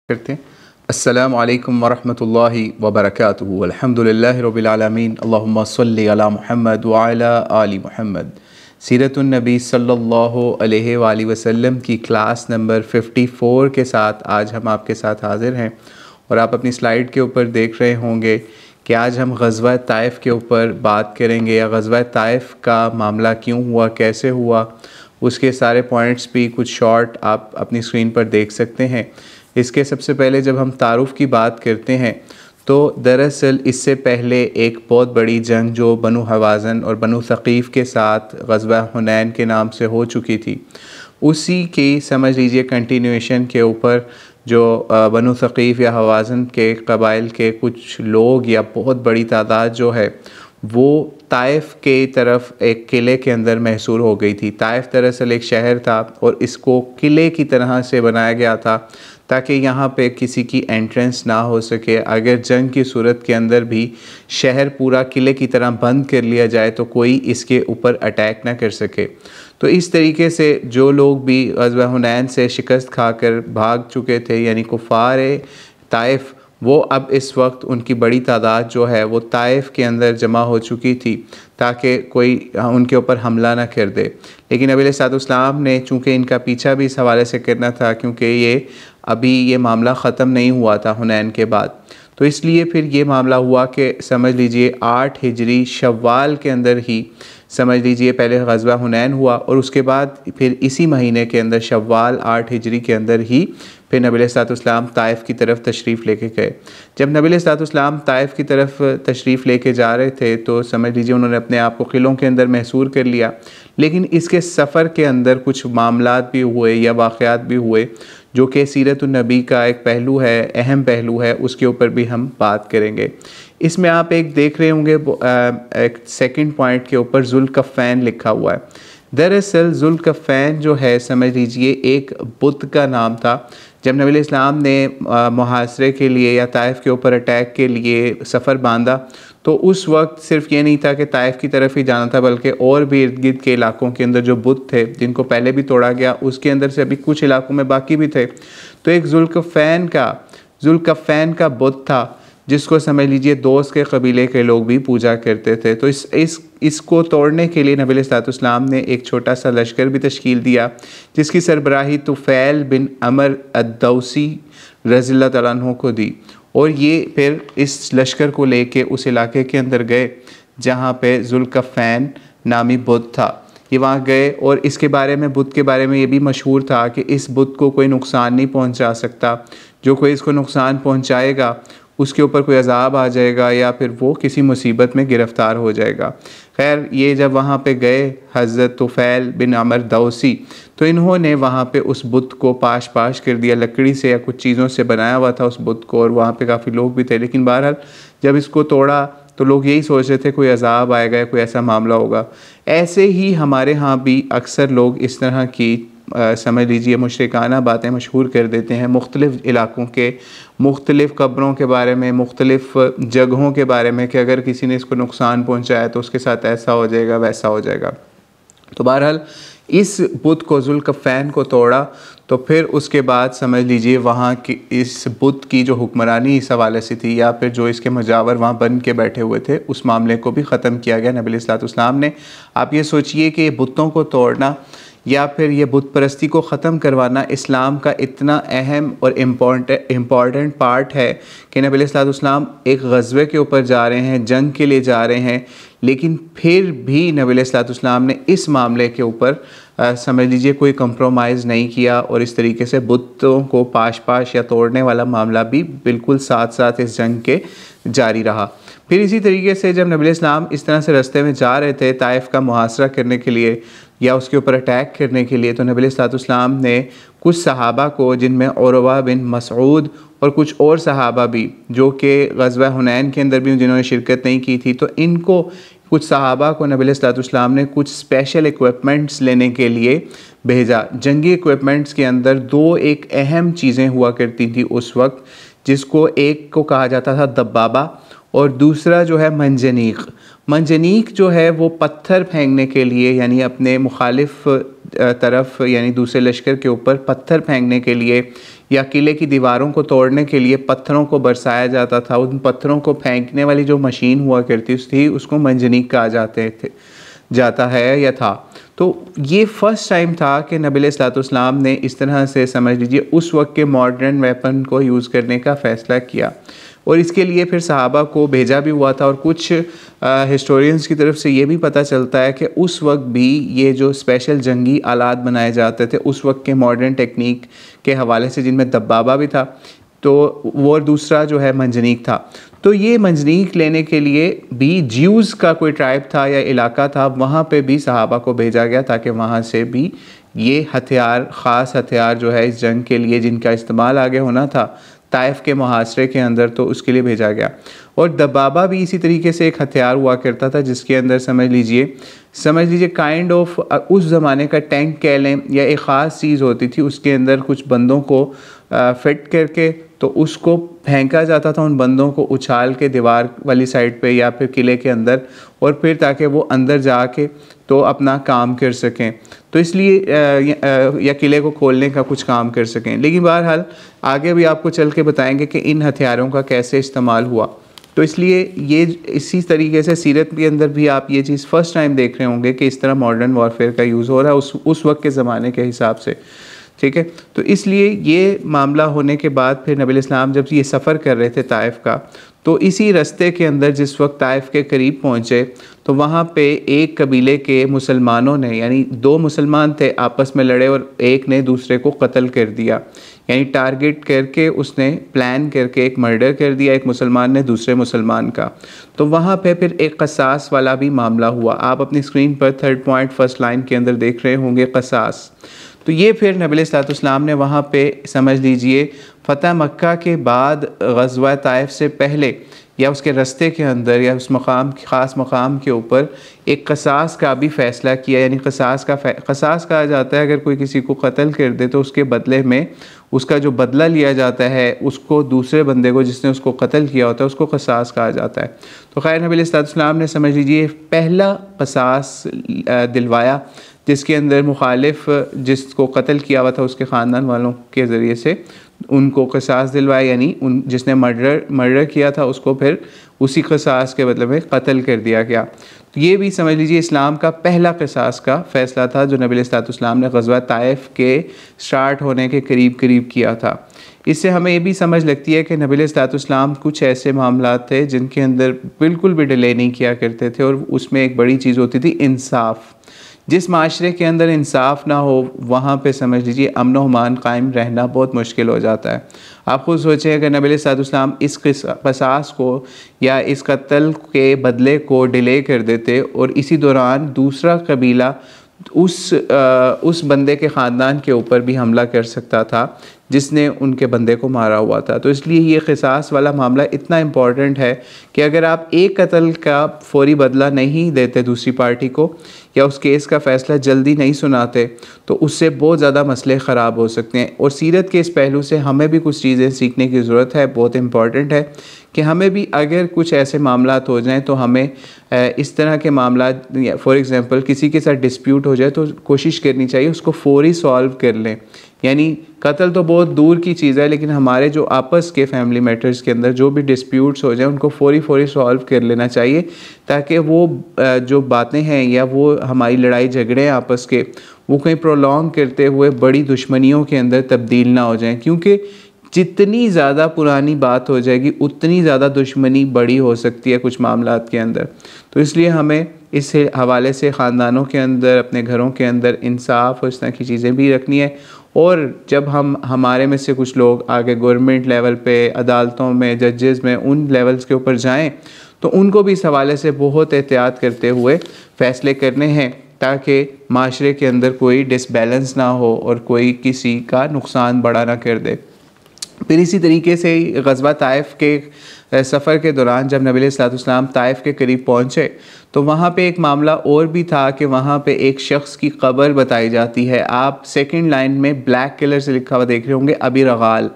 करते हैं। अस्सलामु अलैकुम वरहमतुल्लाहि वबरकातुहू। अल्हम्दुलिल्लाहि रब्बिल आलमीन। अल्लाहुम्मा सल्लि अला मुहम्मद व अला आलि मुहम्मद। सीरतुन नबी सल्लल्लाहु अलैहि वसल्लम की क्लास नंबर 54 के साथ आज हम आपके साथ हाज़िर हैं और आप अपनी स्लाइड के ऊपर देख रहे होंगे कि आज हम ग़ज़वा ताइफ़ के ऊपर बात करेंगे या ग़ज़वा ताइफ़ का मामला क्यों हुआ, कैसे हुआ, उसके सारे पॉइंट्स भी कुछ शॉर्ट आप अपनी स्क्रीन पर देख सकते हैं। इसके सबसे पहले जब हम तारुफ़ की बात करते हैं तो दरअसल इससे पहले एक बहुत बड़ी जंग जो बनु हवाज़न और बनु सक़ीफ़ के साथ ग़ज़वा हुनैन के नाम से हो चुकी थी, उसी की समझ लीजिए कंटिन्यूएशन के ऊपर जो बनु सक़ीफ़ या हवाज़न के कबाइल के कुछ लोग या बहुत बड़ी तादाद जो है वो ताइफ़ के तरफ एक किले के अंदर महसूर हो गई थी। ताइफ़ दरअसल एक शहर था और इसको किले की तरह से बनाया गया था ताकि यहाँ पे किसी की एंट्रेंस ना हो सके। अगर जंग की सूरत के अंदर भी शहर पूरा किले की तरह बंद कर लिया जाए तो कोई इसके ऊपर अटैक ना कर सके। तो इस तरीके से जो लोग भी ग़ज़वा हुनैन से शिकस्त खाकर भाग चुके थे यानी कुफ़ार ताइफ़, वो अब इस वक्त उनकी बड़ी तादाद जो है वो ताइफ़ के अंदर जमा हो चुकी थी ताकि कोई उनके ऊपर हमला ना कर दे। लेकिन नबी अलैहिस्सलाम ने चूँकि इनका पीछा भी इस हवाले से करना था क्योंकि ये मामला ख़त्म नहीं हुआ था हुनैन के बाद, तो इसलिए फिर ये मामला हुआ कि समझ लीजिए 8 हिजरी शव्वाल के अंदर ही समझ लीजिए पहले ग़ज़वा हुनैन हुआ और उसके बाद फिर इसी महीने के अंदर शव्वाल 8 हिजरी के अंदर ही फिर नबी अलैहिस्सलाम ताइफ़ की तरफ तशरीफ़ लेके गए। जब नबी अलैहिस्सलाम ताइफ़ की तरफ तशरीफ़ लेके जा रहे थे तो समझ लीजिए उन्होंने अपने आप को किलों के अंदर महसूर कर लिया, लेकिन इसके सफ़र के अंदर कुछ मामलात भी हुए या वाक़यात भी हुए जो कि सीरतुन नबी का एक पहलू है, अहम पहलू है, उसके ऊपर भी हम बात करेंगे। इसमें आप एक देख रहे होंगे एक सेकंड पॉइंट के ऊपर ज़ुल्कफ़ैन लिखा हुआ है। दरअसल ज़ुल्कफ़ैन जो है समझ लीजिए एक बुत का नाम था। जब नबी इस्लाम ने मुहासरे के लिए या ताइफ़ के ऊपर अटैक के लिए सफ़र बांधा तो उस वक्त सिर्फ ये नहीं था कि ताइफ़ की तरफ ही जाना था, बल्कि और भी इर्द गिर्द के इलाकों के अंदर जो बुत थे जिनको पहले भी तोड़ा गया उसके अंदर से अभी कुछ इलाकों में बाकी भी थे। तो एक ज़ुल्कफ़ैन का बुत था जिसको समझ लीजिए दोस्त के कबीले के लोग भी पूजा करते थे। तो इसको तोड़ने के लिए नबी अलैहिस्सलाम ने एक छोटा सा लश्कर भी तश्कील दिया जिसकी सरबराही तुफ़ैल बिन अमर अद-दौसी रज़ियल्लाहु तआला अन्हु को दी और ये फिर इस लश्कर को लेके उस इलाके के अंदर गए जहाँ पे ज़ुल्कफ़ैन नामी बुत था। ये वहाँ गए और इसके बारे में बुत के बारे में ये भी मशहूर था कि इस बुत को कोई नुकसान नहीं पहुँचा सकता, जो कोई इसको नुकसान पहुँचाएगा उसके ऊपर कोई अज़ाब आ जाएगा या फिर वो किसी मुसीबत में गिरफ़्तार हो जाएगा। खैर ये जब वहाँ पे गए हज़रत तुफ़ैल बिन अमर दौसी तो इन्होंने वहाँ पे उस बुत को पाश कर दिया, लकड़ी से या कुछ चीज़ों से बनाया हुआ था उस बुत को और वहाँ पे काफ़ी लोग भी थे। लेकिन बहरहाल जब इसको तोड़ा तो लोग यही सोच रहे थे कोई अज़ाब आएगा या कोई ऐसा मामला होगा। ऐसे ही हमारे यहाँ भी अक्सर लोग इस तरह की समझ लीजिए मुशरिकाना बातें मशहूर कर देते हैं मुख्तलिफ़ इलाकों के मुख्तलिफ़ कब्रों के बारे में, मुख्तलिफ़ जगहों के बारे में कि अगर किसी ने इसको नुकसान पहुंचाया तो उसके साथ ऐसा हो जाएगा वैसा हो जाएगा। तो बहरहाल इस बुत को ज़ुल्कफ़ैन को तोड़ा तो फिर उसके बाद समझ लीजिए वहाँ की इस बुत की जो हुक्मरानी इस हवाले से थी या फिर जो इसके मुजावर वहाँ बन के बैठे हुए थे उस मामले को भी ख़त्म किया गया नबी अलैहिस्सलाम ने। आप ये सोचिए कि बुतों को तोड़ना या फिर ये बुत परस्ती को ख़त्म करवाना इस्लाम का इतना अहम और इम्पॉर्टेंट पार्ट है कि नबी अलैहिस्सलाम एक ग़ज़वे के ऊपर जा रहे हैं, जंग के लिए जा रहे हैं, लेकिन फिर भी नबी अलैहिस्सलाम ने इस मामले के ऊपर समझ लीजिए कोई कंप्रोमाइज़ नहीं किया और इस तरीके से बुतों को पाश या तोड़ने वाला मामला भी बिल्कुल साथ साथ इस जंग के जारी रहा। फिर इसी तरीके से जब नबी अलैहिस्सलाम इस तरह से रास्ते में जा रहे थे ताइफ़ का मुहासरा करने के लिए या उसके ऊपर अटैक करने के लिए, तो नबी अलैहिस्सलाम ने कुछ सहाबा को जिनमें उरवा बिन मसऊद और कुछ और सहाबा भी जो कि ग़ज़वा हुनैन के अंदर भी जिन्होंने शिरकत नहीं की थी, तो इनको कुछ सहाबा को नबी अलैहिस्सलाम ने कुछ स्पेशल इक्विपमेंट्स लेने के लिए भेजा। जंगी इक्विपमेंट्स के अंदर दो एक अहम चीज़ें हुआ करती थी उस वक्त, जिसको एक को कहा जाता था दब्बाबा और दूसरा जो है मंजनीक। मंजनीक जो है वो पत्थर फेंकने के लिए यानी अपने मुखालिफ तरफ यानी दूसरे लश्कर के ऊपर पत्थर फेंकने के लिए या किले की दीवारों को तोड़ने के लिए पत्थरों को बरसाया जाता था। उन पत्थरों को फेंकने वाली जो मशीन हुआ करती थी उसको मंजनीक कहा जाता है या था। तो ये फ़र्स्ट टाइम था कि नबी अलैहिस्सलाम ने इस तरह से समझ लीजिए उस वक्त के मॉडर्न वेपन को यूज़ करने का फ़ैसला किया और इसके लिए फिर सहाबा को भेजा भी हुआ था। और कुछ हिस्टोरियंस की तरफ से ये भी पता चलता है कि उस वक्त भी ये जो स्पेशल जंगी आलात बनाए जाते थे उस वक्त के मॉडर्न टेक्निक के हवाले से, जिनमें दब्बाबा भी था तो वो दूसरा जो है मंजनीक था। तो ये मंजनीक लेने के लिए भी ज्यूज़ का कोई ट्राइब था या इलाका था, वहाँ पे भी सहाबा को भेजा गया ताकि वहाँ से भी ये हथियार, ख़ास हथियार जो है इस जंग के लिए जिनका इस्तेमाल आगे होना था ताइफ के मुहासरे के अंदर, तो उसके लिए भेजा गया। और दबाबा भी इसी तरीके से एक हथियार हुआ करता था जिसके अंदर समझ लीजिए काइंड ऑफ उस ज़माने का टैंक कह लें या एक ख़ास चीज़ होती थी, उसके अंदर कुछ बंदों को फिट करके तो उसको फेंका जाता था, उन बंदों को उछाल के दीवार वाली साइड पे या फिर किले के अंदर, और फिर ताकि वो अंदर जाके तो अपना काम कर सकें, तो इसलिए या किले को खोलने का कुछ काम कर सकें। लेकिन बहरहाल आगे भी आपको चल के बताएंगे कि इन हथियारों का कैसे इस्तेमाल हुआ। तो इसलिए ये इसी तरीके से सीरत के अंदर भी आप ये चीज़ फ़र्स्ट टाइम देख रहे होंगे कि इस तरह मॉडर्न वॉरफेयर का यूज़ हो रहा है उस वक्त के ज़माने के हिसाब से, ठीक है। तो इसलिए ये मामला होने के बाद फिर नबी इस्लाम जब ये सफ़र कर रहे थे ताइफ का, तो इसी रास्ते के अंदर जिस वक्त ताइफ के करीब पहुँचे तो वहाँ पे एक कबीले के मुसलमानों ने, यानी दो मुसलमान थे, आपस में लड़े और एक ने दूसरे को कत्ल कर दिया, यानी टारगेट करके उसने प्लान करके एक मर्डर कर दिया एक मुसलमान ने दूसरे मुसलमान का। तो वहाँ पे फिर एक क़सास वाला भी मामला हुआ। आप अपनी स्क्रीन पर 3rd पॉइंट फर्स्ट लाइन के अंदर देख रहे होंगे क़सास। तो ये फिर नबी अलैहिस्सलाम ने वहाँ पे समझ लीजिए फ़तह मक्का के बाद ग़ज़वा ताइफ से पहले या उसके रास्ते के अंदर या उस मकाम, ख़ास मकाम के ऊपर एक क़सास का भी फ़ैसला किया। यानी क़सास कहा जाता है अगर कोई किसी को कत्ल कर दे तो उसके बदले में उसका जो बदला लिया जाता है उसको दूसरे बंदे को जिसने उसको कत्ल किया होता है उसको क़सास कहा जाता है। तो खैर नबी अलैहिस्सलाम ने समझ लीजिए पहला क़सास दिलवाया जिसके अंदर मुखालिफ जिसको कत्ल किया हुआ था उसके ख़ानदान वालों के ज़रिए से उनको क़सास दिलवाया, यानी जिसने मर्डर किया था उसको फिर उसी क़सास के बदले में कत्ल कर दिया गया। तो ये भी समझ लीजिए इस्लाम का पहला क़सास का फ़ैसला था जो नबी अलैहिस्सलाम ने ग़ज़वा ताइफ के स्टार्ट होने के करीब किया था। इससे हमें ये भी समझ लगती है कि नबी अलैहिस्सलाम कुछ ऐसे मामला थे जिनके अंदर बिल्कुल भी डिले नहीं किया करते थे, और उसमें एक बड़ी चीज़ होती थी इंसाफ। जिस माशरे के अंदर इंसाफ ना हो वहाँ पे समझ लीजिए अमन व अमान कायम रहना बहुत मुश्किल हो जाता है। आप खुद सोचें अगर नबी अलैहिस्सलाम इस क़सास को या इस कत्ल के बदले को डिले कर देते और इसी दौरान दूसरा कबीला उस बंदे के ख़ानदान के ऊपर भी हमला कर सकता था जिसने उनके बंदे को मारा हुआ था। तो इसलिए ये क़सास वाला मामला इतना इम्पॉर्टेंट है कि अगर आप एक कत्ल का फ़ौरी बदला नहीं देते दूसरी पार्टी को या उस केस का फ़ैसला जल्दी नहीं सुनाते तो उससे बहुत ज़्यादा मसले ख़राब हो सकते हैं। और सीरत के इस पहलू से हमें भी कुछ चीज़ें सीखने की ज़रूरत है। बहुत इम्पॉर्टेंट है कि हमें भी अगर कुछ ऐसे मामलात हो जाएं तो हमें इस तरह के मामलात, फॉर एग्ज़ाम्पल किसी के साथ डिस्प्यूट हो जाए तो कोशिश करनी चाहिए उसको फ़ौरी सॉल्व कर लें। यानी कत्ल तो बहुत दूर की चीज़ है, लेकिन हमारे जो आपस के फैमिली मैटर्स के अंदर जो भी डिस्प्यूट्स हो जाए उनको फ़ौरी सॉल्व कर लेना चाहिए ताकि वो जो बातें हैं या वो हमारी लड़ाई झगड़े आपस के वो कहीं प्रोलॉन्ग करते हुए बड़ी दुश्मनियों के अंदर तब्दील ना हो जाएं, क्योंकि जितनी ज़्यादा पुरानी बात हो जाएगी उतनी ज़्यादा दुश्मनी बड़ी हो सकती है कुछ मामलात के अंदर। तो इसलिए हमें इस हवाले से ख़ानदानों के अंदर, अपने घरों के अंदर इंसाफ और इस तरह की चीज़ें भी रखनी है। और जब हमारे में से कुछ लोग आगे गवर्नमेंट लेवल पे, अदालतों में, जजेस में, उन लेवल्स के ऊपर जाएं तो उनको भी इस हवाले से बहुत एहतियात करते हुए फ़ैसले करने हैं ताकि माशरे के अंदर कोई डिसबैलेंस ना हो और कोई किसी का नुकसान बड़ा ना कर दे। फिर इसी तरीके से ग़ज़वा ताइफ के सफ़र के दौरान जब नबी अलैहिस्सलाम ताइफ के करीब पहुँचे तो वहाँ पे एक मामला और भी था कि वहाँ पे एक शख्स की कब्र बताई जाती है। आप 2nd लाइन में ब्लैक कलर से लिखा हुआ देख रहे होंगे अबी रगाल।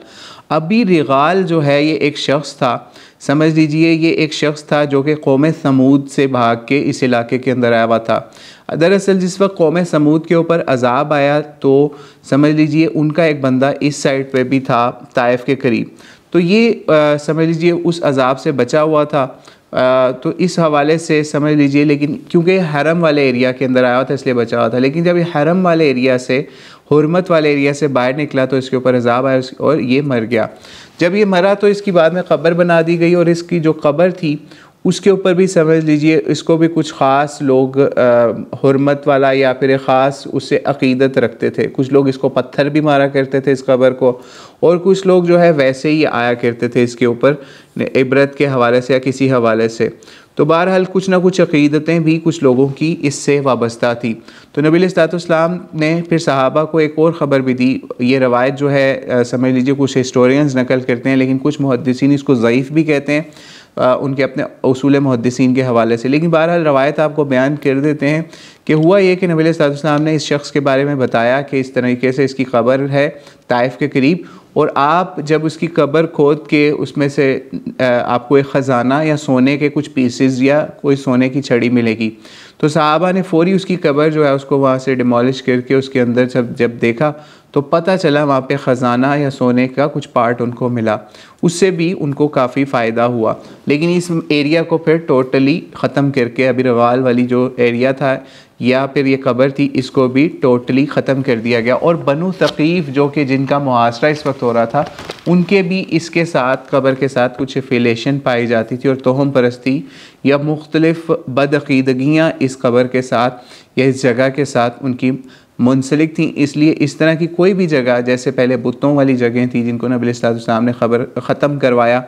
अबी रिगाल जो है ये एक शख्स था, समझ लीजिए ये एक शख्स था जो कि कौम समूद से भाग के इस इलाके के अंदर आया हुआ था। दरअसल जिस वक्त कौम समूद के ऊपर अजाब आया तो समझ लीजिए उनका एक बंदा इस साइड पे भी था, ताइफ के करीब। तो ये समझ लीजिए उस अजाब से बचा हुआ था। तो इस हवाले से समझ लीजिए, लेकिन क्योंकि हरम वाले एरिया के अंदर आया हुआ था इसलिए बचा हुआ था। लेकिन जब ये हरम वाले एरिया से, हुर्मत वाले एरिया से बाहर निकला तो इसके ऊपर अजाब आया और ये मर गया। जब ये मरा तो इसकी बाद में कब्र बना दी गई, और इसकी जो कब्र थी उसके ऊपर भी समझ लीजिए इसको भी कुछ ख़ास लोग हुर्मत वाला या फिर ख़ास उससे अक़ीदत रखते थे। कुछ लोग इसको पत्थर भी मारा करते थे इस कब्र को, और कुछ लोग जो है वैसे ही आया करते थे इसके ऊपर इबरत के हवाले से या किसी हवाले से। तो बहरहाल कुछ ना कुछ अक़ीदतें भी कुछ लोगों की इससे वाबस्ता थी। तो नबी अलैहिस्सलाम ने फिर सहाबा को एक और ख़बर भी दी। ये रवायत जो है समझ लीजिए कुछ हिस्टोरियंस नकल करते हैं, लेकिन कुछ मुहद्दिसीन इसको ज़ईफ़ भी कहते हैं उनके अपने उसूल मुहद्दिसीन के हवाले से। लेकिन बहरहाल रवायत आपको बयान कर देते हैं कि हुआ ये कि नबी अलैहिस्सलाम ने इस शख्स के बारे में बताया कि इस तरीके से इसकी कब्र है ताइफ के करीब, और आप जब उसकी कब्र खोद के उसमें से आपको एक ख़जाना या सोने के कुछ पीसेस या कोई सोने की छड़ी मिलेगी। तो सहाबा ने फ़ौरी उसकी कब्र जो है उसको वहाँ से डिमोलिश करके उसके अंदर जब देखा तो पता चला वहाँ पे ख़जाना या सोने का कुछ पार्ट उनको मिला। उससे भी उनको काफ़ी फ़ायदा हुआ। लेकिन इस एरिया को फिर टोटली ख़त्म करके अबी रिगाल वाली जो एरिया था या फिर ये कब्र थी इसको भी टोटली ख़त्म कर दिया गया। और बनु तक़ीफ़ जो कि जिनका मुहासरा इस वक्त हो रहा था उनके भी इसके साथ कब्र के साथ कुछ एफिलेशन पाई जाती थी, और तोहम परस्ती या मुख्तलिफ़ बदअक़ीदगियाँ इस कब्र के साथ या इस जगह के साथ उनकी मुंसलिक थी। इसलिए इस तरह की कोई भी जगह, जैसे पहले बुतों वाली जगह थी जिनको नबी अलैहिस्सलाम ने खबर ख़त्म करवाया,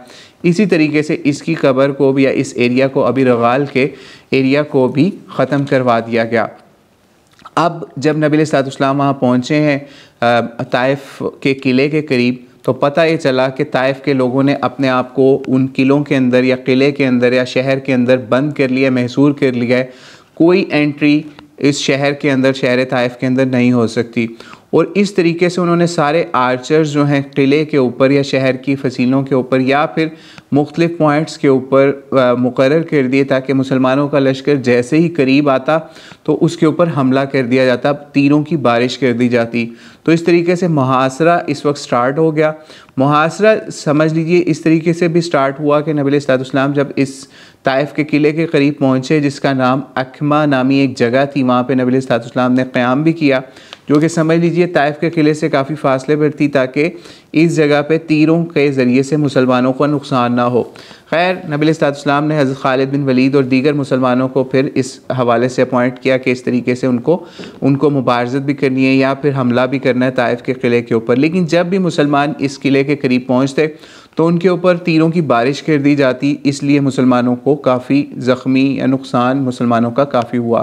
इसी तरीके से इसकी कब्र को भी या इस एरिया को अबी रिगाल के एरिया को भी ख़त्म करवा दिया गया। अब जब नबी अलैहिस्सलाम वहाँ पहुँचे हैं ताइफ के किले के करीब, तो पता ये चला कि ताइफ के लोगों ने अपने आप को उन किलों के अंदर या किले के अंदर या शहर के अंदर बंद कर लिया, महसूर कर लिया है। कोई एंट्री इस शहर के अंदर, शहर ताइफ के अंदर नहीं हो सकती। और इस तरीके से उन्होंने सारे आर्चर्स जो हैं किले के ऊपर या शहर की फसीलों के ऊपर या फिर मुख्तलिफ़ पॉइंट्स के ऊपर मुकर्रर कर दिए, ताकि मुसलमानों का लश्कर जैसे ही करीब आता तो उसके ऊपर हमला कर दिया जाता, तीरों की बारिश कर दी जाती। तो इस तरीके से मुहासरा इस वक्त स्टार्ट हो गया। मुहासरा समझ लीजिए इस तरीके से भी स्टार्ट हुआ कि नबी अलैहिस्सलाम जब इस ताइफ के किले के करीब पहुँचे, जिसका नाम अखमा नामी एक जगह थी, वहाँ पे नबी अलैहिस्सलाम ने क़याम भी किया, जो कि समझ लीजिए ताइफ के किले से काफ़ी फासले पर थी, ताकि इस जगह पे तीरों के ज़रिए से मुसलमानों को नुकसान ना हो। खैर नबी अलैहिस्सलाम ने हज़रत खालिद बिन वलीद और दीगर मुसलमानों को फिर इस हवाले से अपॉइंट किया कि इस तरीके से उनको मुबारज़त भी करनी है या फिर हमला भी करना है ताइफ के किले के ऊपर। लेकिन जब भी मुसलमान इस किले के करीब पहुँचते तो उनके ऊपर तीरों की बारिश कर दी जाती, इसलिए मुसलमानों को काफ़ी ज़ख्मी या नुकसान मुसलमानों का काफ़ी हुआ।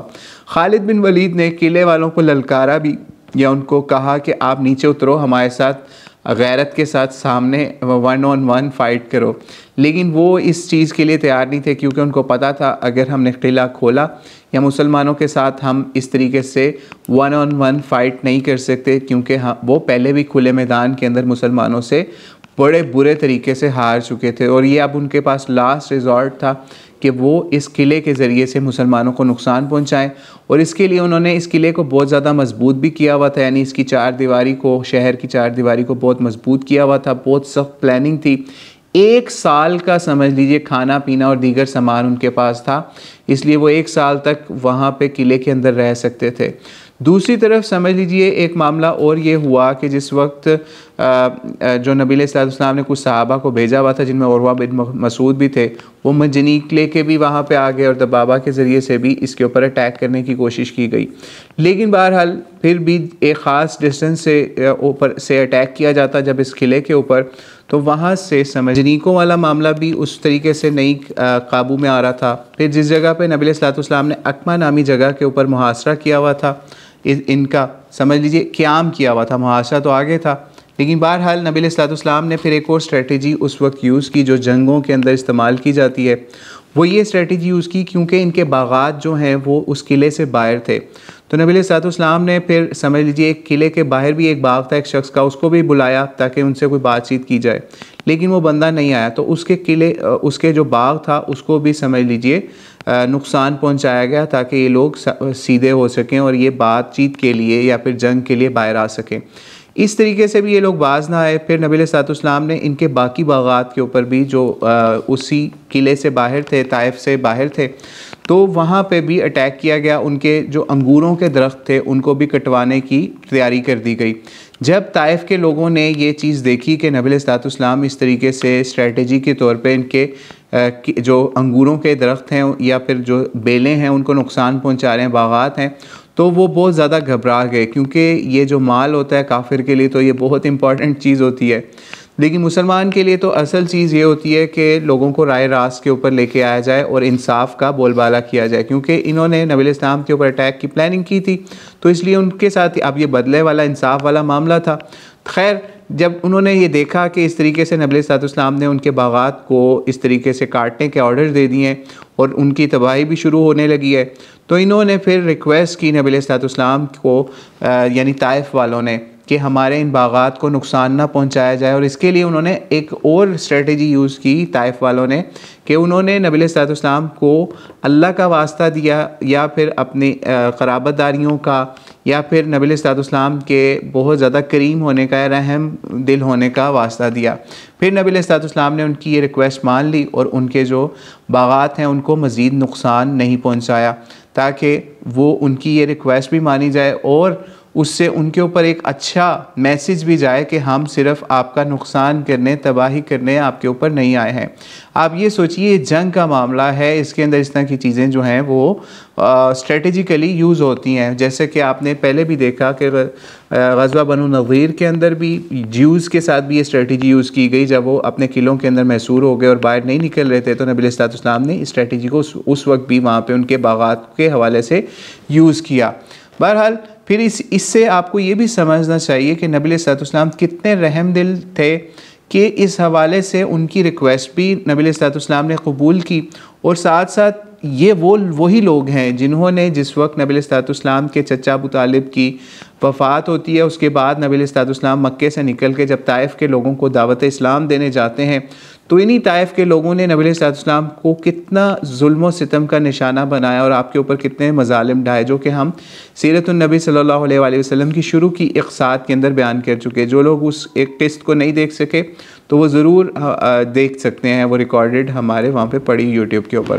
खालिद बिन वलीद ने किले वालों को ललकारा भी या उनको कहा कि आप नीचे उतरो, हमारे साथ गैरत के साथ सामने 1-on-1 फ़ाइट करो। लेकिन वो इस चीज़ के लिए तैयार नहीं थे, क्योंकि उनको पता था अगर हमने किला खोला या मुसलमानों के साथ हम इस तरीके से 1-on-1 फ़ाइट नहीं कर सकते, क्योंकि वो पहले भी खुले मैदान के अंदर मुसलमानों से बड़े बुरे तरीके से हार चुके थे, और ये अब उनके पास लास्ट रिज़ॉर्ट था कि वो इस किले के ज़रिए से मुसलमानों को नुकसान पहुंचाएं। और इसके लिए उन्होंने इस किले को बहुत ज़्यादा मजबूत भी किया हुआ था, यानी इसकी चार दीवारी को, शहर की चार दीवारी को बहुत मजबूत किया हुआ था, बहुत सख्त प्लानिंग थी। 1 साल का समझ लीजिए खाना पीना और दीगर सामान उनके पास था, इसलिए वो 1 साल तक वहाँ पे किले के अंदर रह सकते थे। दूसरी तरफ समझ लीजिए एक मामला और ये हुआ कि जिस वक्त जो नबी अलैहिस्सलाम ने कुछ सहाबा को भेजा हुआ था, जिनमें उरवा बिन मसूद भी थे, वो मजनीक लेके भी वहाँ पे आ गए और दबाबा के ज़रिए से भी इसके ऊपर अटैक करने की कोशिश की गई। लेकिन बहरहाल फिर भी एक ख़ास डिस्टेंस से ऊपर से अटैक किया जाता जब इस किले के ऊपर, तो वहाँ से मजनीकों वाला मामला भी उस तरीके से नहीं काबू में आ रहा था। फिर जिस जगह पे नबी अलैहिस्सलाम ने अकमा नामी जगह के ऊपर मुहासरा किया हुआ था, इनका समझ लीजिए क़याम किया हुआ था, मुहासरा तो आगे था। लेकिन बहरहाल नबी अलैहिस्सलाम ने फिर एक और स्ट्रेटजी उस वक्त यूज़ की जो जंगों के अंदर इस्तेमाल की जाती है, वो ये स्ट्रेटजी यूज़ की क्योंकि इनके बागात जो हैं वो उस किले से बाहर थे। तो नबी अलैहिस्सलाम ने फिर समझ लीजिए एक किले के बाहर भी एक बाग था एक शख्स का, उसको भी बुलाया ताकि उनसे कोई बातचीत की जाए, लेकिन वो बंदा नहीं आया। तो उसके जो बाग था उसको भी समझ लीजिए नुकसान पहुंचाया गया ताकि ये लोग सीधे हो सकें और ये बातचीत के लिए या फिर जंग के लिए बाहर आ सकें। इस तरीके से भी ये लोग बाज ना आए। फिर नबी अलैहिस्सलाम ने इनके बाकी बागात के ऊपर भी जो उसी किले से बाहर थे, ताइफ से बाहर थे, तो वहाँ पे भी अटैक किया गया। उनके जो अंगूरों के दरख्त थे उनको भी कटवाने की तैयारी कर दी गई। जब ताइफ के लोगों ने ये चीज़ देखी कि नबी अलैहिस्सलाम इस तरीके से स्ट्रेटजी के तौर पे इनके जो अंगूरों के दरख्त हैं या फिर जो बेलें हैं उनको नुकसान पहुँचा रहे हैं, बागात हैं, तो वो बहुत ज़्यादा घबरा गए, क्योंकि ये जो माल होता है काफिर के लिए तो ये बहुत इंपॉर्टेंट चीज़ होती है, लेकिन मुसलमान के लिए तो असल चीज़ ये होती है कि लोगों को राय रास्त के ऊपर लेके आया जाए और इंसाफ का बोलबाला किया जाए। क्योंकि इन्होंने नबी अलैहिस्सलाम के ऊपर अटैक की प्लानिंग की थी, तो इसलिए उनके साथ अब ये बदले वाला इंसाफ वाला मामला था। खैर, जब उन्होंने ये देखा कि इस तरीके से नबी अलैहिस्सलाम ने उनके बागात को इस तरीके से काटने के ऑर्डर दे दिए और उनकी तबाही भी शुरू होने लगी है, तो इन्होंने फिर रिक्वेस्ट की नबी अलैहिस्सलाम को, यानी ताइफ वालों ने, कि हमारे इन बागात को नुकसान ना पहुंचाया जाए। और इसके लिए उन्होंने एक और स्ट्रेटजी यूज़ की ताइफ वालों ने, कि उन्होंने नबी अलैहिस्सलाम को अल्लाह का वास्ता दिया या फिर अपनी क़राबतदारियों का या फिर नबी अलैहिस्सलाम के बहुत ज़्यादा करीम होने का, रहम दिल होने का वास्ता दिया। फिर नबी अलैहिस्सलाम ने उनकी ये रिक्वेस्ट मान ली और उनके जो बागात हैं उनको मज़ीद नुकसान नहीं पहुँचाया, ताकि वो उनकी ये रिक्वेस्ट भी मानी जाए और उससे उनके ऊपर एक अच्छा मैसेज भी जाए कि हम सिर्फ आपका नुकसान करने, तबाही करने आपके ऊपर नहीं आए हैं। आप ये सोचिए, जंग का मामला है, इसके अंदर इस तरह की चीज़ें जो हैं वो स्ट्रेटेजिकली यूज़ होती हैं। जैसे कि आपने पहले भी देखा कि ग़ज़वा बनु नज़ीर के अंदर भी ज्यूज़ के साथ भी ये स्ट्रेटजी यूज़ की गई। जब वो अपने किलों के अंदर महसूर हो गए और बाहर नहीं निकल रहे थे, तो नबी अलैहिस्सलाम ने इस स्ट्रेटजी को उस वक्त भी वहाँ पर उनके बागात के हवाले से यूज़ किया। बहरहाल, फिर इससे आपको ये भी समझना चाहिए कि नबी अलैहिस्सलाम कितने रहम दिल थे कि इस हवाले से उनकी रिक्वेस्ट भी नबी अलैहिस्सलाम ने कबूल की। और साथ साथ ये वही लोग हैं जिन्होंने जिस वक्त नबी अलैहिस्सलाम के चचा अबू तालिब की वफ़ात होती है, उसके बाद नबी अलैहिस्सलाम मक्के से निकल के जब ताइफ के लोगों को दावत इस्लाम देने जाते हैं, तो इन्हीं ताइफ के लोगों ने नबी अलैहिस्सलाम को कितना जुल्म व सितम का निशाना बनाया और आपके ऊपर कितने मज़ालिम ढाए, जो कि हम सीरतुन नबी सल्लल्लाहु अलैहि वसल्लम की शुरू की इक़्साद के अंदर बयान कर चुके। जो लोग उस एक किस्त को नहीं देख सके तो वो ज़रूर देख सकते हैं, वो रिकॉर्डेड हमारे वहाँ पे पड़ी यूट्यूब के ऊपर।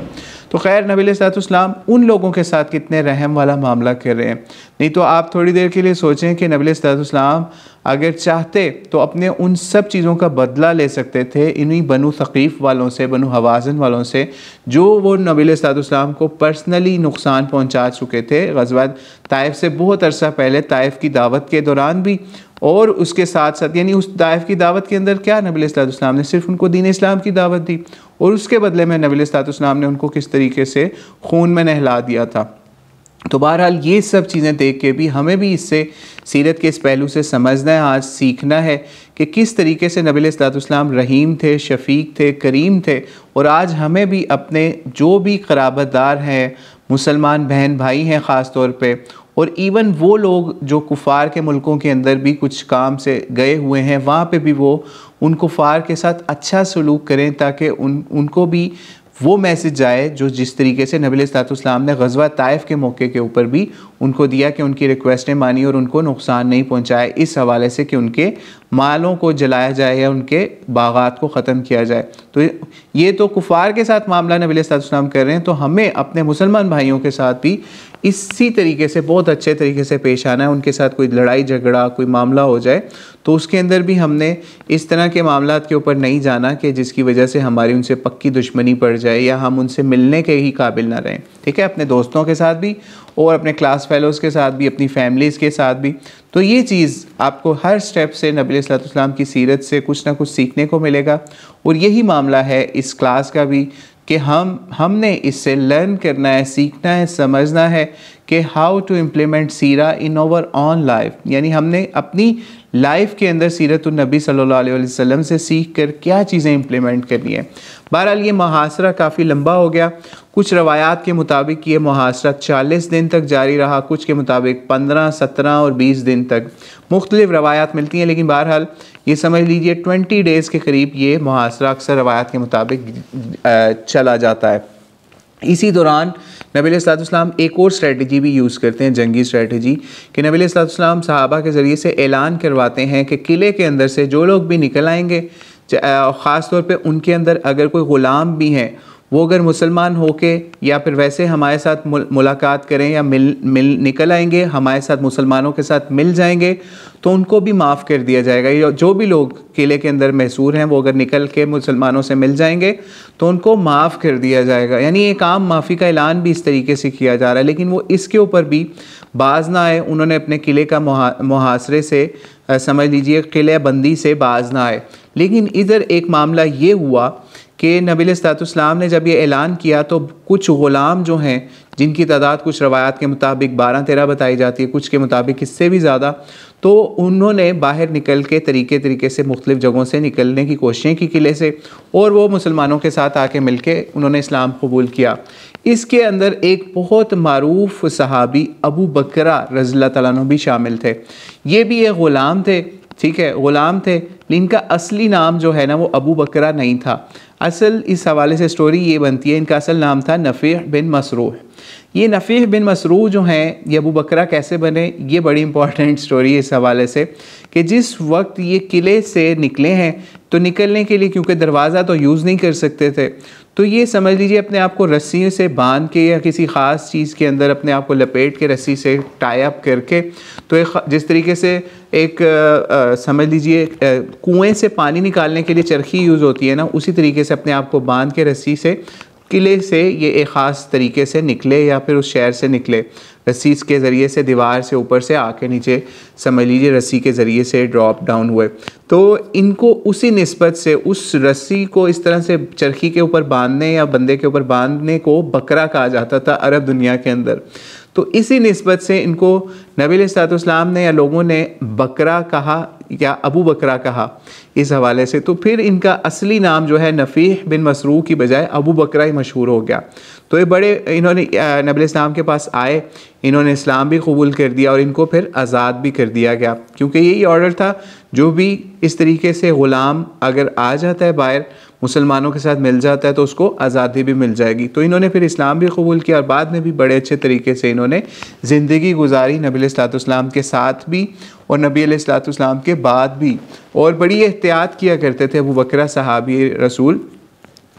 तो खैर, नबी अलैहिस्सलाम उन लोगों के साथ कितने रहम वाला मामला कर रहे हैं। नहीं तो आप थोड़ी देर के लिए सोचें कि नबी अलैहिस्सलाम अगर चाहते तो अपने उन सब चीज़ों का बदला ले सकते थे इन्हीं बनु सक़ीफ़ वालों से, बनु हवाज़िन वालों से, जो वो नबी अलैहिस्सलाम को पर्सनली नुकसान पहुँचा चुके थे ग़ज़वा ताइफ से बहुत अरसा पहले, ताइफ की दावत के दौरान भी और उसके साथ साथ। यानी उस ताइफ की दावत के अंदर क्या नबी अलैहिस्सलाम ने सिर्फ उनको दीन इस्लाम की दावत दी और उसके बदले में नबी अलैहिस्सलाम ने उनको किस तरीके से खून में नहला दिया था। तो बहरहाल, ये सब चीज़ें देख के भी हमें भी इससे सीरत के इस पहलू से समझना है, आज सीखना है कि किस तरीके से नबी अलैहिस्सलाम रहीम थे, शफ़ीक थे, करीम थे। और आज हमें भी अपने जो भी क़राबतदार हैं, मुसलमान बहन भाई हैं ख़ास तौर पे, और इवन वो लोग जो कुफ़ार के मुल्कों के अंदर भी कुछ काम से गए हुए हैं, वहाँ पे भी वो उन कुफ़ार के साथ अच्छा सलूक करें, ताकि उनको भी वो मैसेज जाए जो जिस तरीके से नबी अलैहिस्सलाम ने ग़ज़वा ताइफ के मौके के ऊपर भी उनको दिया कि उनकी रिक्वेस्टें मानी और उनको नुकसान नहीं पहुँचाए, इस हवाले से कि उनके मालों को जलाया जाए या उनके बागात को ख़त्म किया जाए। तो ये तो कुफ़ार के साथ मामला नबी अलैहिस्सलाम कर रहे हैं, तो हमें अपने मुसलमान भाइयों के साथ भी इसी तरीके से बहुत अच्छे तरीके से पेश आना है। उनके साथ कोई लड़ाई झगड़ा कोई मामला हो जाए तो उसके अंदर भी हमने इस तरह के मामलात के ऊपर नहीं जाना कि जिसकी वजह से हमारी उनसे पक्की दुश्मनी पड़ जाए या हम उनसे मिलने के ही काबिल ना रहें। ठीक है, अपने दोस्तों के साथ भी और अपने क्लास फेलोज़ के साथ भी, अपनी फैमिलीज़ के साथ भी। तो ये चीज़ आपको हर स्टेप से नबी अलैहिस्सलाम की सीरत से कुछ ना कुछ सीखने को मिलेगा। और यही मामला है इस क्लास का भी कि हमने इससे लर्न करना है, सीखना है, समझना है कि how to implement Sira in hour on life, यानी हमने अपनी लाइफ के अंदर सीरतुन नबी सल्लल्लाहु अलैहि वसल्लम से सीख कर क्या चीज़ें इम्प्लीमेंट करनी है। बहरहाल ये मुहासरा काफ़ी लंबा हो गया। कुछ रवायात के मुताबिक ये मुहासरा 40 दिन तक जारी रहा, कुछ के मुताबिक 15, 17 और 20 दिन तक, मुख्तलिफ रवायात मिलती हैं, लेकिन बहरहाल ये समझ लीजिए 20 डेज़ के करीब ये मुहासरा अक्सर रवायात के मुताबिक चला जाता है। इसी दौरान नबी अलैहिस्सलाम एक और स्ट्रेटजी भी यूज़ करते हैं, जंगी स्ट्रेटजी, कि नबी अलैहिस्सलाम सहाबा के ज़रिए से ऐलान करवाते हैं कि किले के अंदर से जो लोग भी निकल आएंगे, ख़ास तौर पे उनके अंदर अगर कोई ग़ुलाम भी हैं, वो अगर मुसलमान होके या फिर वैसे हमारे साथ मुलाकात करें या मिल निकल आएंगे, हमारे साथ मुसलमानों के साथ मिल जाएंगे, तो उनको भी माफ़ कर दिया जाएगा। जो भी लोग किले के अंदर महसूर हैं वो अगर निकल के मुसलमानों से मिल जाएंगे तो उनको माफ़ कर दिया जाएगा। यानी एक आम माफ़ी का ऐलान भी इस तरीके से किया जा रहा है, लेकिन वो इसके ऊपर भी बाज ना आए, उन्होंने अपने किले का मुहासरे से समझ लीजिए किले बंदी से बाज ना आए। लेकिन इधर एक मामला ये हुआ कि नबी अलैहिस्सलाम ने जब ये ऐलान किया तो कुछ ग़ुलाम जो हैं, जिनकी तादाद कुछ रवायात के मुताबिक 12-13 बताई जाती है, कुछ के मुताबिक इससे भी ज़्यादा, तो उन्होंने बाहर निकल के तरीके से मुख्तलिफ़ जगहों से निकलने की कोशिशें की किले से, और वो मुसलमानों के साथ आके मिल के उन्होंने इस्लाम कबूल किया। इसके अंदर एक बहुत मारूफ सहाबी अबू बकरा रज़ियल्लाहु तआला अन्हु भी शामिल थे। ये भी एक ग़ुलाम थे, ठीक है, ग़ुलाम थे, लेकिन इनका असली नाम जो है ना वो अबू बकरा नहीं था। असल इस हवाले से स्टोरी ये बनती है, इनका असल नाम था नफ़ीह बिन मसरूह। ये नफ़ीह बिन मसरूह जो हैं, ये अबू बकरा कैसे बने, ये बड़ी इंपॉर्टेंट स्टोरी है इस हवाले से, कि जिस वक्त ये किले से निकले हैं तो निकलने के लिए क्योंकि दरवाज़ा तो यूज़ नहीं कर सकते थे, तो ये समझ लीजिए अपने आप को रस्सी से बांध के या किसी ख़ास चीज़ के अंदर अपने आप को लपेट के रस्सी से टाई अप करके, तो एक जिस तरीके से एक समझ लीजिए कुएं से पानी निकालने के लिए चरखी यूज़ होती है ना, उसी तरीके से अपने आप को बांध के रस्सी से किले से ये एक ख़ास तरीके से निकले, या फिर उस शहर से निकले रस्सी के ज़रिए से, दीवार से ऊपर से आके नीचे समझ लीजिए रस्सी के ज़रिए से ड्रॉप डाउन हुए। तो इनको उसी निस्बत से उस रस्सी को इस तरह से चरखी के ऊपर बांधने या बंदे के ऊपर बांधने को बकरा कहा जाता था अरब दुनिया के अंदर। तो इसी निस्बत से इनको नबी अलैहिस्सलाम ने या लोगों ने बकरा कहा या अबू बकरा कहा इस हवाले से। तो फिर इनका असली नाम जो है नफ़ीह बिन मसरूह की बजाय अबू बकरा ही मशहूर हो गया। तो ये बड़े इन्होंने नबी अलैहिस्सलाम के पास आए, इन्होंने इस्लाम भी कबूल कर दिया और इनको फिर आज़ाद भी कर दिया गया, क्योंकि यही ऑर्डर था, जो भी इस तरीके से ग़ुलाम अगर आ जाता है बाहर मुसलमानों के साथ मिल जाता है तो उसको आज़ादी भी मिल जाएगी। तो इन्होंने फिर इस्लाम भी कबूल किया और बाद में भी बड़े अच्छे तरीके से इन्होंने ज़िंदगी गुजारी नबी अलैहिस्सलाम के साथ भी और नबी अलैहिस्सलाम के बाद भी, और बड़ी एहतियात किया करते थे अबू बकरा सहाबी रसूल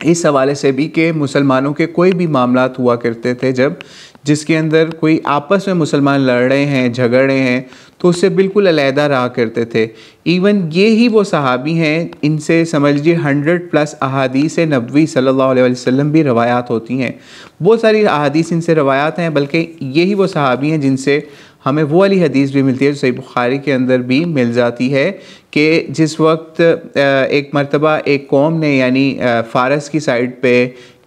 इस हवाले से भी कि मुसलमानों के कोई भी मामलात हुआ करते थे जब जिसके अंदर कोई आपस में मुसलमान लड़ रहे हैं, झगड़ रहे हैं, तो उससे बिल्कुल अलहदा रहा करते थे। इवन ये ही वो सहाबी हैं, इनसे समझ लीजिए 100+ अहादीस नबवी सल्लल्लाहु अलैहि वसल्लम भी रवायात होती हैं। बहुत सारी अहादीस इनसे रवायात हैं, बल्कि यही वो सहाबी हैं जिनसे हमें वो वाली हदीस भी मिलती है जो सही बुखारी के अंदर भी मिल जाती है कि जिस वक्त एक मरतबा एक कौम ने, यानी फ़ारस की साइड पे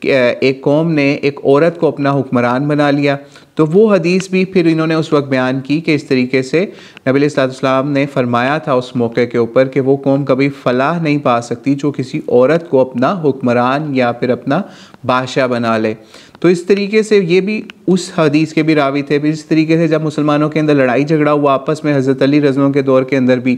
एक कौम ने एक औरत को अपना हुक्मरान बना लिया, तो वो हदीस भी फिर इन्होंने उस वक्त बयान की कि इस तरीके से नबी अलैहिस्सलाम ने फरमाया था उस मौके के ऊपर कि वो कौम कभी फ़लाह नहीं पा सकती जो किसी औरत को अपना हुक्मरान या फिर अपना बादशाह बना ले। तो इस तरीके से ये भी उस हदीस के भी रावी थे। फिर इस तरीके से जब मुसलमानों के अंदर लड़ाई झगड़ा हुआ आपस में हज़रत अली रज़ियल्लाहु के दौर के अंदर भी,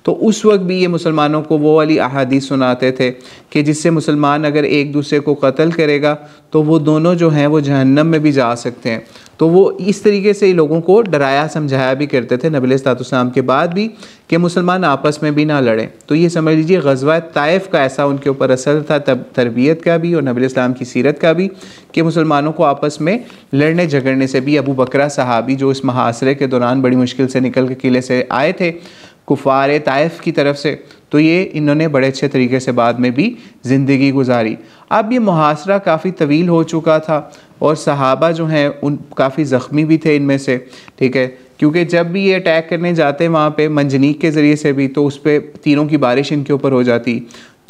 तो उस वक्त भी ये मुसलमानों को वो वाली अहादीस सुनाते थे कि जिससे मुसलमान अगर एक दूसरे को कत्ल करेगा तो वो दोनों जो हैं वो जहन्नम में भी जा सकते हैं। तो वो इस तरीके से लोगों को डराया समझाया भी करते थे नबी अलैहिस्सलाम के बाद भी कि मुसलमान आपस में भी ना लड़ें। तो ये समझ लीजिए ग़ज़वा ताइफ़ का ऐसा उनके ऊपर असर था, तब तरबियत का भी और नबी अलैहिस्सलाम की सीरत का भी, कि मुसलमानों को आपस में लड़ने झगड़ने से भी। अबू बकरा सहाबी जो इस मुहासरे के दौरान बड़ी मुश्किल से निकल के किले से आए थे कुफ़ार ताइफ़ की तरफ से, तो ये इन्होंने बड़े अच्छे तरीके से बाद में भी ज़िंदगी गुजारी। अब ये मुहासरा काफ़ी तवील हो चुका था और सहाबा जो हैं उन काफ़ी ज़ख्मी भी थे इनमें से, ठीक है, क्योंकि जब भी ये अटैक करने जाते हैं वहाँ पे मंजनीक के ज़रिए से भी, तो उस पर तीरों की बारिश इनके ऊपर हो जाती।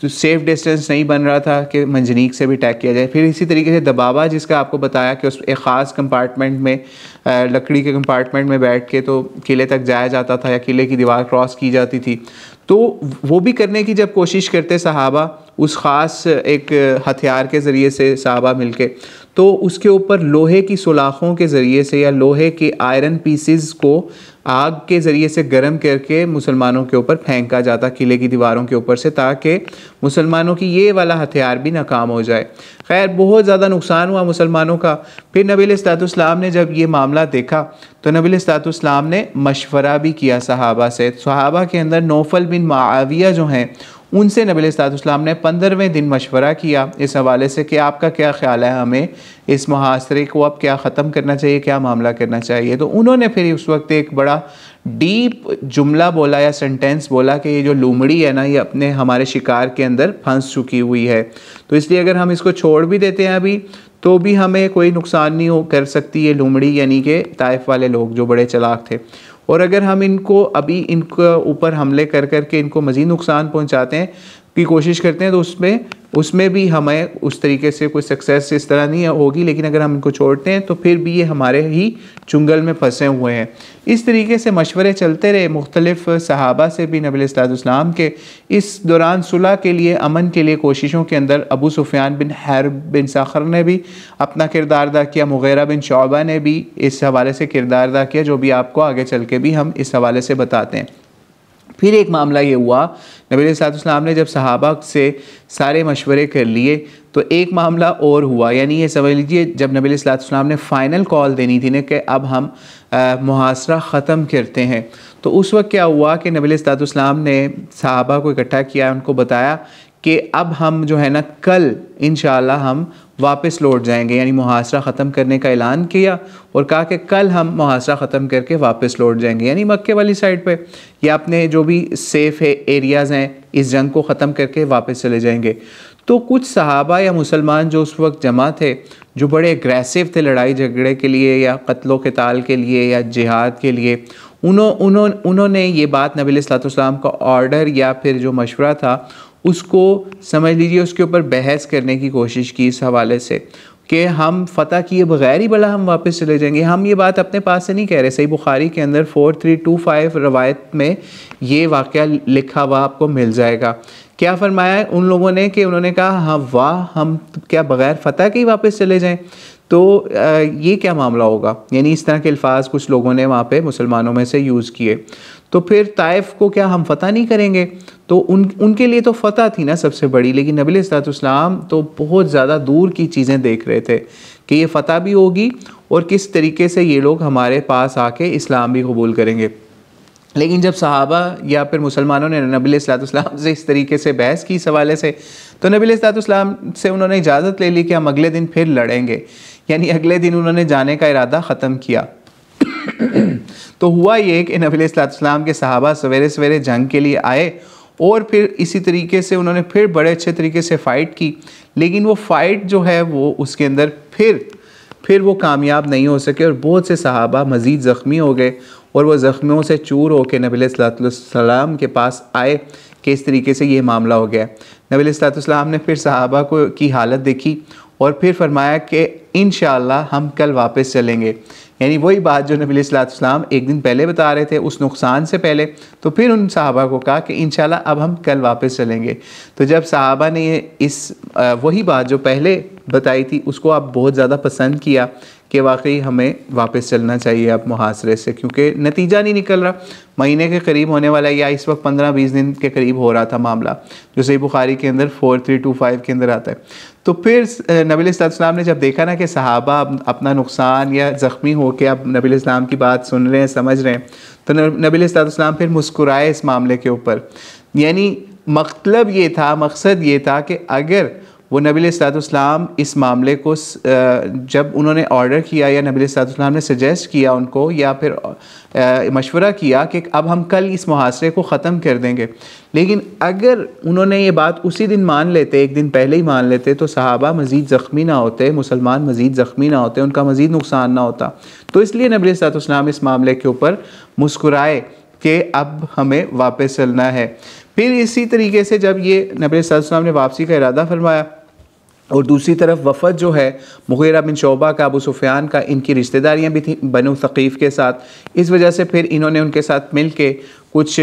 तो सेफ़ डिस्टेंस नहीं बन रहा था कि मंजनीक से भी अटैक किया जाए। फिर इसी तरीके से दबाबा, जिसका आपको बताया कि उस एक ख़ास कंपार्टमेंट में लकड़ी के कंपार्टमेंट में बैठ के तो किले तक जाया जाता था या किले की दीवार क्रॉस की जाती थी। तो वो भी करने की जब कोशिश करते सहाबा उस ख़ास एक हथियार के ज़रिए से सहाबा मिलके, तो उसके ऊपर लोहे की सुलाखों के ज़रिए से या लोहे के आयरन पीसेस को आग के ज़रिए से गर्म करके मुसलमानों के ऊपर फेंका जाता किले की दीवारों के ऊपर से, ताकि मुसलमानों की ये वाला हथियार भी नाकाम हो जाए। खैर बहुत ज़्यादा नुकसान हुआ मुसलमानों का। फिर नबी अलैहिस्सलाम ने जब ये मामला देखा तो नबी अलैहिस्सलाम ने मशवरा भी किया सहाबा से। सहाबा के अंदर नौफल बिन मुआविया जो हैं, उनसे नबी अलैहिस्सलाम ने 15वें दिन मशवरा किया इस हवाले से कि आपका क्या ख़्याल है, हमें इस मुहासरे को अब क्या ख़त्म करना चाहिए, क्या मामला करना चाहिए। तो उन्होंने फिर उस वक्त एक बड़ा डीप जुमला बोला या सेंटेंस बोला कि ये जो लूमड़ी है ना, ये अपने हमारे शिकार के अंदर फंस चुकी हुई है, तो इसलिए अगर हम इसको छोड़ भी देते हैं अभी तो भी हमें कोई नुकसान नहीं हो कर सकती ये लूमड़ी, यानी कि ताइफ वाले लोग जो बड़े चालाक थे। और अगर हम इनको अभी इनके ऊपर हमले कर करके इनको मज़ीद नुकसान पहुंचाते हैं की कोशिश करते हैं, तो उसमें भी हमें उस तरीके से कोई सक्सेस इस तरह नहीं होगी। लेकिन अगर हम इनको छोड़ते हैं तो फिर भी ये हमारे ही चुंगल में फंसे हुए हैं। इस तरीके से मशवरे चलते रहे मुख्तलिफ सहाबा से भी नबी अलैहिस्सलाम के। इस दौरान सुलह के लिए, अमन के लिए कोशिशों के अंदर अबू सुफियान बिन हर्ब बिन सखर ने भी अपना किरदार अदा किया, मुगीरा बिन शौबा ने भी इस हवाले से किरदार अदा किया, जो भी आपको आगे चल के भी हम इस हवाले से बताते हैं। फिर एक मामला ये हुआ, नबी अलैहिस्सलाम ने जब सहाबा से सारे मशवरे कर लिए तो एक मामला और हुआ, यानी ये समझ लीजिए जब नबी अलैहिस्सलाम ने फ़ाइनल कॉल देनी थी ना कि अब हम मुहासरा ख़त्म करते हैं, तो उस वक्त क्या हुआ कि नबी अलैहिस्सलाम ने सहाबा को इकट्ठा किया, उनको बताया कि अब हम जो है ना कल इंशाअल्लाह हम वापस लौट जाएंगे, यानी मुहासरा ख़त्म करने का ऐलान किया और कहा कि कल हम मुहासरा ख़त्म करके वापस लौट जाएंगे, यानी मक्के वाली साइड पे या अपने जो भी सेफ़ है एरियाज़ हैं इस जंग को ख़त्म करके वापस चले जाएंगे। तो कुछ सहाबा या मुसलमान जो उस वक्त जमा थे, जो बड़े एग्रेसिव थे लड़ाई झगड़े के लिए या क़त्लो क़िताल के लिए या जिहाद के लिए, उन्होंने ये बात नबी अलैहिस्सलाम का ऑर्डर या फिर जो मशवरा था उसको समझ लीजिए उसके ऊपर बहस करने की कोशिश की इस हवाले से कि हम फ़तह किए बग़ैर ही भला हम वापस चले जाएंगे। हम ये बात अपने पास से नहीं कह रहे, सही बुखारी के अंदर 4325 रवायत में ये वाक़या लिखा हुआ आपको मिल जाएगा। क्या फ़रमाया है उन लोगों ने कि उन्होंने कहा हाँ वाह, हम क्या बग़ैर फ़तह के ही वापस चले जाएँ, तो ये क्या मामला होगा, यानी इस तरह के अल्फाज कुछ लोगों ने वहाँ पे मुसलमानों में से यूज़ किए। तो फिर ताइफ को क्या हम फ़तह नहीं करेंगे, तो उनके लिए तो फ़तह थी ना सबसे बड़ी, लेकिन नबी अलैहिस्सलाम तो बहुत ज़्यादा दूर की चीज़ें देख रहे थे कि ये फ़तह भी होगी और किस तरीके से ये लोग हमारे पास आके इस्लाम भी कबूल करेंगे। लेकिन जब सहाबा या फिर मुसलमानों ने नबी अलैहिस्सलाम से इस तरीके से बहस की इस हवाले से, तो नबी अलैहिस्सलाम से उन्होंने इजाज़त ले ली कि हम अगले दिन फिर लड़ेंगे, यानी अगले दिन उन्होंने जाने का इरादा ख़त्म किया। तो हुआ ये कि नबी अलैहिस्सलाम के सहाबा सवेरे सवेरे जंग के लिए आए और फिर इसी तरीके से उन्होंने फिर बड़े अच्छे तरीके से फ़ाइट की, लेकिन वो फ़ाइट जो है वो उसके अंदर फिर वो कामयाब नहीं हो सके और बहुत से सहाबा मज़ीद ज़ख्मी हो गए और वो ज़ख्मियों से चूर होकर नबी अलैहिस्सलाम के पास आए कि इस तरीके से ये मामला हो गया। नबी अलैहिस्सलाम ने फिर सहाबा को की हालत देखी और फिर फरमाया कि इंशाअल्लाह हम कल वापस चलेंगे, यानी वही बात जो नबी अलैहिस्सलाम एक दिन पहले बता रहे थे उस नुकसान से पहले। तो फिर उन सहाबा को कहा कि इंशाअल्लाह अब हम कल वापस चलेंगे। तो जब सहाबा ने इस वही बात जो पहले बताई थी उसको आप बहुत ज़्यादा पसंद किया कि वाकई हमें वापस चलना चाहिए अब मुहासरे से, क्योंकि नतीजा नहीं निकल रहा, महीने के करीब होने वाला या इस वक्त 15-20 दिन के करीब हो रहा था मामला, जो सही बुखारी के अंदर 4325 के अंदर आता है। तो फिर नबी अलैहिस्सलाम ने जब देखा ना कि सहाबा अपना नुकसान या ज़ख्मी हो के अब नबी अलैहिस्सलाम की बात सुन रहे हैं, समझ रहे हैं, तो नबी अलैहिस्सलाम फिर मुस्कुराए इस मामले के ऊपर। यानी मकसद ये था कि अगर वो नबी अलैहिस्सलाम इस मामले को जब उन्होंने ऑर्डर किया या नबी अलैहिस्सलाम ने सजेस्ट किया उनको या फिर मशवरा किया कि अब हम कल इस मुहासरे को ख़त्म कर देंगे, लेकिन अगर उन्होंने ये बात उसी दिन मान लेते, एक दिन पहले ही मान लेते, तो सहाबा मज़ीद ज़ख्मी ना होते, मुसलमान मज़ीद ज़ख्मी ना होते, उनका मज़ीद नुकसान ना होता। तो इसलिए नबी अलैहिस्सलाम इस मामले के ऊपर मुस्कुराए कि अब हमें वापस चलना है। फिर इसी तरीके से जब ये नबी सल्लल्लाहु अलैहि वसल्लम ने वापसी का इरादा फरमाया और दूसरी तरफ वफ़द जो है मुग़ीरा बिन शुअबा का, अबू सुफ़ियान का, इनकी रिश्तेदारियाँ भी थी बनु सक़ीफ़ के साथ, इस वजह से फिर इन्होंने उनके साथ मिल के कुछ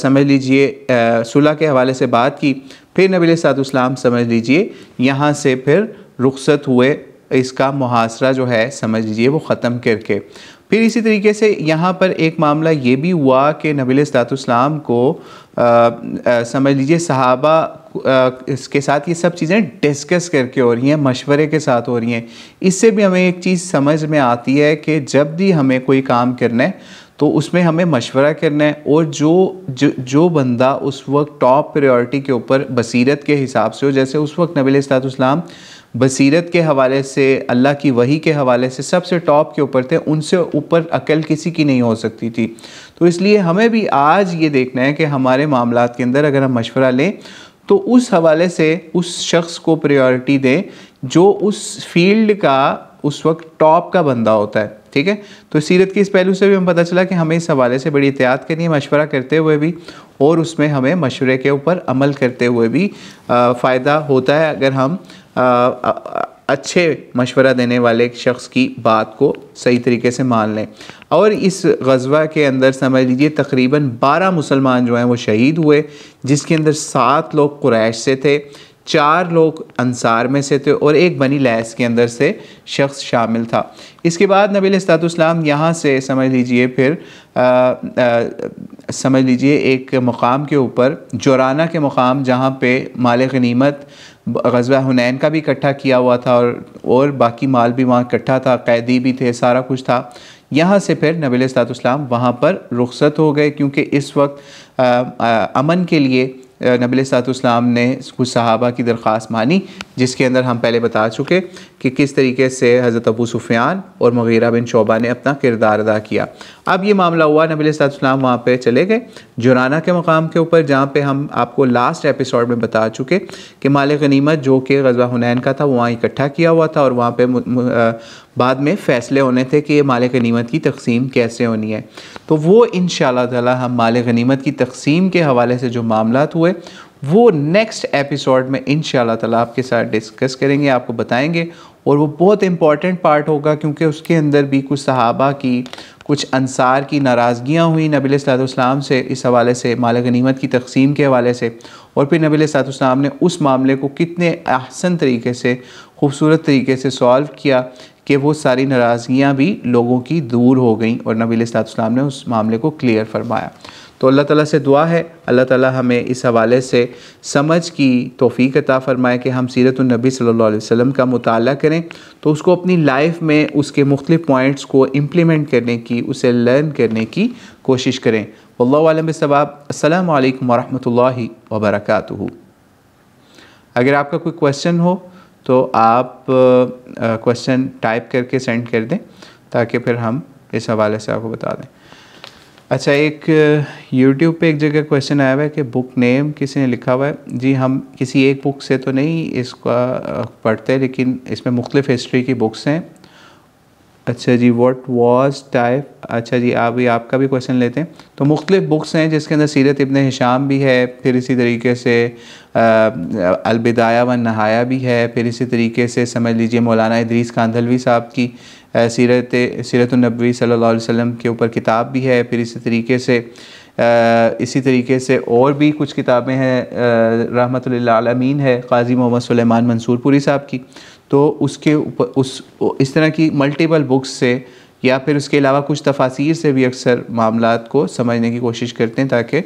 समझ लीजिए सुलह के हवाले से बात की। फिर नबी सल्लल्लाहु अलैहि वसल्लम समझ लीजिए यहाँ से फिर रुख़सत हुए, इसका मुहासरा जो है समझ लीजिए वो ख़त्म करके। फिर इसी तरीके से यहाँ पर एक मामला ये भी हुआ कि नबी सल्लल्लाहु अलैहि वसल्लम को समझ लीजिए सहाबा इसके साथ ये सब चीज़ें डिस्कस करके हो रही हैं, मशवरे के साथ हो रही हैं। इससे भी हमें एक चीज़ समझ में आती है कि जब भी हमें कोई काम करना है तो उसमें हमें मशवरा करना है, और जो बंदा उस वक्त टॉप प्रायोरिटी के ऊपर बसीरत के हिसाब से हो, जैसे उस वक्त नबी सल्लल्लाहु अलैहि वसल्लम बसीरत के हवाले से, अल्लाह की वही के हवाले से सबसे टॉप के ऊपर थे, उनसे ऊपर अकल किसी की नहीं हो सकती थी। तो इसलिए हमें भी आज ये देखना है कि हमारे मामलात के अंदर अगर हम मशवरा लें तो उस हवाले से उस शख्स को प्रायोरिटी दें जो उस फील्ड का उस वक्त टॉप का बंदा होता है। ठीक है, तो सीरत के इस पहलू से भी हमें पता चला कि हमें इस हवाले से बड़ी एहतियात करनी है, मशवरा करते हुए भी, और उसमें हमें मशवरे के ऊपर अमल करते हुए भी फ़ायदा होता है अगर हम अच्छे मशवरा देने वाले शख्स की बात को सही तरीके से मान लें। और इस ग़ज़वा के अंदर समझ लीजिए तकरीबन 12 मुसलमान जो हैं वो शहीद हुए, जिसके अंदर 7 लोग कुरैश से थे, 4 लोग अंसार में से थे और एक बनी लैस के अंदर से शख्स शामिल था। इसके बाद नबी सल्लल्लाहु अलैहि वसल्लम यहाँ से समझ लीजिए फिर समझ लीजिए एक मकाम के ऊपर, जोराना के मकाम, जहाँ पे माल गनीमत ग़ज़वा हुनैन का भी इकट्ठा किया हुआ था और बाकी माल भी वहाँ इकट्ठा था, कैदी भी थे, सारा कुछ था। यहाँ से फिर नबी सल्लल्लाहु अलैहि वसल्लम वहाँ पर रुख़सत हो गए, क्योंकि इस वक्त अमन के लिए नबी सल्लल्लाहु अलैहि वसल्लम ने कुछ सहाबा की दरख्वास्त मानी, जिसके अंदर हम पहले बता चुके कि किस तरीके से हज़रत अबू सुफ़ियान और मुग़ीरा बिन शुअबा ने अपना किरदार अदा किया। अब ये मामला हुआ, नबी सल्लल्लाहु अलैहि वसल्लम वहाँ पे चले गए जोराना के मकाम के ऊपर, जहाँ पे हम आपको लास्ट एपिसोड में बता चुके कि माल गनीमत जो कि ग़ज़वा हुनैन का था वो वहाँ इकट्ठा किया हुआ था, और वहाँ पे बाद में फ़ैसले होने थे कि ये माल गनीमत की तक़सीम कैसे होनी है। तो वो इंशाअल्लाह ताला हम माल गनीमत की तक़सीम के हवाले से जो मामलात हुए वो नेक्स्ट एपिसोड में इंशाअल्लाह ताला आपके साथ डिस्कस करेंगे, आपको बताएंगे, और वो बहुत इंपॉर्टेंट पार्ट होगा, क्योंकि उसके अंदर भी कुछ सहाबा की, कुछ अंसार की नाराज़गियाँ हुई नबी सल्लल्लाहु अलैहि वसल्लम से इस हवाले से, माल गनीमत की तक़सीम के हवाले से, और फिर नबी सल्लल्लाहु अलैहि वसल्लम ने उस मामले को कितने अहसन तरीके से, खूबसूरत तरीके से सॉल्व किया कि वो सारी नाराज़गियाँ भी लोगों की दूर हो गई और नबी सल्लल्लाहु अलैहि वसल्लम ने उस मामले को क्लियर फरमाया। तो अल्लाह ताला से दुआ है अल्लाह ताला हमें इस हवाले से समझ की तौफ़ीक अता फ़रमाए कि हम सीरतुन नबी सल्लल्लाहु अलैहि वसल्लम का मुताला करें, तो उसको अपनी लाइफ में उसके मुख्तलिफ़ पॉइंट्स को इम्प्लीमेंट करने की, उसे लर्न करने की कोशिश करें। वल्लाहु आलम बिस्सवाब। अस्सलामु अलैकुम वरहमतुल्लाहि वबरकातुहू। अगर आपका कोई क्वेश्चन हो तो आप क्वेश्चन टाइप करके सेंड कर दें, ताकि फिर हम इस हवाले से आपको बता दें। अच्छा, एक YouTube पे एक जगह क्वेश्चन आया हुआ है कि बुक नेम किसी ने लिखा हुआ है। जी, हम किसी एक बुक से तो नहीं इसका पढ़ते, लेकिन इसमें मुख्तलिफ़ हिस्ट्री की बुक्स हैं। अच्छा जी, व्हाट वाज टाइप, अच्छा जी अभी आपका भी क्वेश्चन लेते हैं। तो मुख्तलिफ़ बुक्स हैं जिसके अंदर सीरत इब्न हिशाम भी है, फिर इसी तरीके से अलबिदाया व नहाया भी है, फिर इसी तरीके से समझ लीजिए मौलाना इदरीस कांधलवी साहब की सीरतुन्नबी सल्लल्लाहु अलैहि वसल्लम के ऊपर किताब भी है। फिर इसी तरीके से और भी कुछ किताबें हैं, रहमतुल लिल आलमीन है क़ाज़ी मोहम्मद सुलेमान मंसूरपुरी साहब की। तो उसके ऊपर इस तरह की मल्टीपल बुक्स से या फिर उसके अलावा कुछ तफासीर से भी अक्सर मामलात को समझने की कोशिश करते हैं, ताकि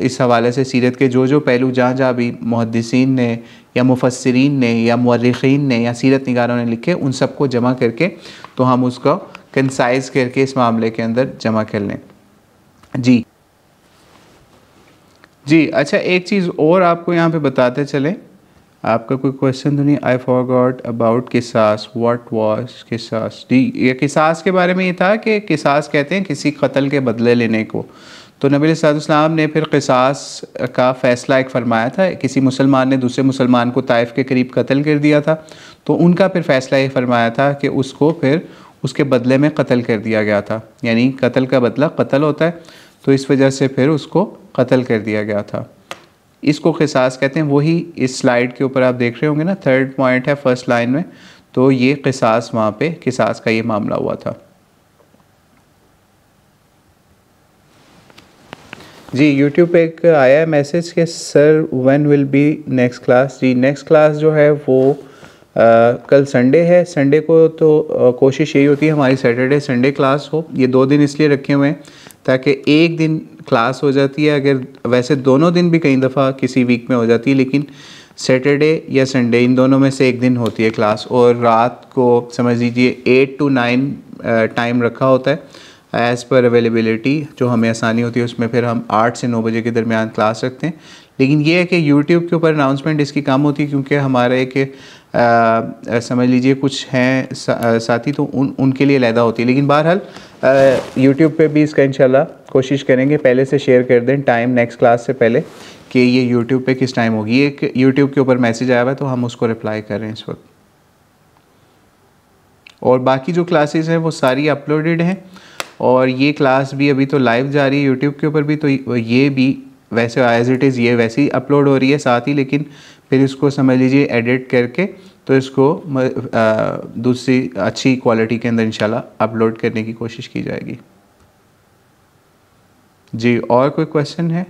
इस हवाले से सीरत के जो पहलू जहाँ भी मुहद्दिसीन ने या मुफस्सिरीन ने या मुअर्रिखीन ने या सीरत निगारों ने लिखे, उन सबको जमा करके तो हम उसको कंसाइज़ करके इस मामले के अंदर जमा कर लें। जी अच्छा, एक चीज़ और आपको यहाँ पे बताते चलें, आपका कोई क्वेश्चन तो नहीं? आई फॉरगॉट अबाउट किसास, व्हाट वाज किसास। जी, ये किसास के बारे में ये था कि किसास कहते हैं किसी कत्ल के बदले लेने को। तो नबी सल्लल्लाहु अलैहि वसल्लम ने फिर किसास का फ़ैसला एक फ़रमाया था। किसी मुसलमान ने दूसरे मुसलमान को ताइफ के करीब कत्ल कर दिया था, तो उनका फिर फ़ैसला ये फ़रमाया था कि उसको फिर उसके बदले में कत्ल कर दिया गया था, यानी कत्ल का बदला कत्ल होता है। तो इस वजह से फिर उसको कत्ल कर दिया गया था। इसको क़िसास कहते हैं। वही इस स्लाइड के ऊपर आप देख रहे होंगे ना, 3rd पॉइंट है फर्स्ट लाइन में, तो ये क़िसास, वहाँ पे क़िसास का ये मामला हुआ था। जी YouTube पे एक आया है मैसेज कि sir when will be next class. जी नेक्स्ट क्लास जो है वो कल संडे है। संडे को तो कोशिश यही होती है हमारी सैटरडे संडे क्लास हो। ये 2 दिन इसलिए रखे हुए हैं ताकि एक दिन क्लास हो जाती है। अगर वैसे दोनों दिन भी कई दफ़ा किसी वीक में हो जाती है, लेकिन सैटरडे या संडे इन दोनों में से एक दिन होती है क्लास। और रात को समझ लीजिए 8 to 9 टाइम रखा होता है एज़ पर अवेलेबिलिटी, जो हमें आसानी होती है उसमें फिर हम 8 से 9 बजे के दरमियान क्लास रखते हैं। लेकिन ये है कि YouTube के ऊपर अनाउंसमेंट इसकी कम होती है, क्योंकि हमारे एक समझ लीजिए कुछ हैं साथी, तो उनके लिए अलहदा होती है। लेकिन बहरहाल YouTube पे भी इसका इंशाल्लाह कोशिश करेंगे पहले से शेयर कर दें टाइम नेक्स्ट क्लास से पहले कि ये YouTube पे किस टाइम होगी। एक YouTube के ऊपर मैसेज आया हुआ है तो हम उसको रिप्लाई कर रहे हैं इस वक्त। और बाकी जो क्लासेस हैं वो सारी अपलोडेड हैं, और ये क्लास भी अभी तो लाइव जा रही है YouTube के ऊपर भी, तो ये भी वैसे एज इट इज़ ये वैसे ही अपलोड हो रही है साथ ही, लेकिन फिर इसको समझ लीजिए एडिट करके तो इसको दूसरी अच्छी क्वालिटी के अंदर इंशाल्लाह अपलोड करने की कोशिश की जाएगी। जी और कोई क्वेश्चन है?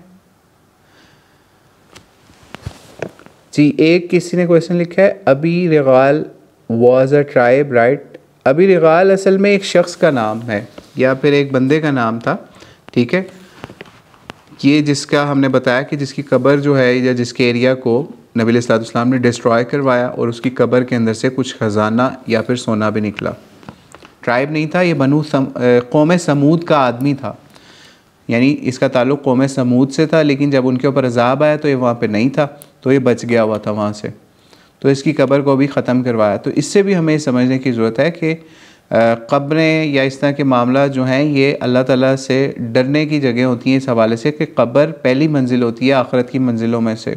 जी एक किसी ने क्वेश्चन लिखा है, अबी रिगाल वाज अ ट्राइब राइट। अबी रिगाल असल में एक शख्स का नाम है या फिर एक बंदे का नाम था, ठीक है। ये जिसका हमने बताया कि जिसकी कब्र जो है या जिसके एरिया को नबी अलैहि सल्लम ने डिस्ट्रॉय करवाया और उसकी कब्र के अंदर से कुछ ख़जाना या फिर सोना भी निकला। ट्राइब नहीं था ये, कौम समूद का आदमी था, यानी इसका ताल्लुक़ कौम समूद से था, लेकिन जब उनके ऊपर अज़ाब आया तो ये वहाँ पे नहीं था, तो ये बच गया हुआ था वहाँ से, तो इसकी कब्र को भी ख़त्म करवाया। तो इससे भी हमें समझने की ज़रूरत है कि कब्रें या इस तरह के मामला जो हैं ये अल्लाह ताला से डरने की जगह होती हैं, इस हवाले से कि कब्र पहली मंजिल होती है आखिरत की मंजिलों में से।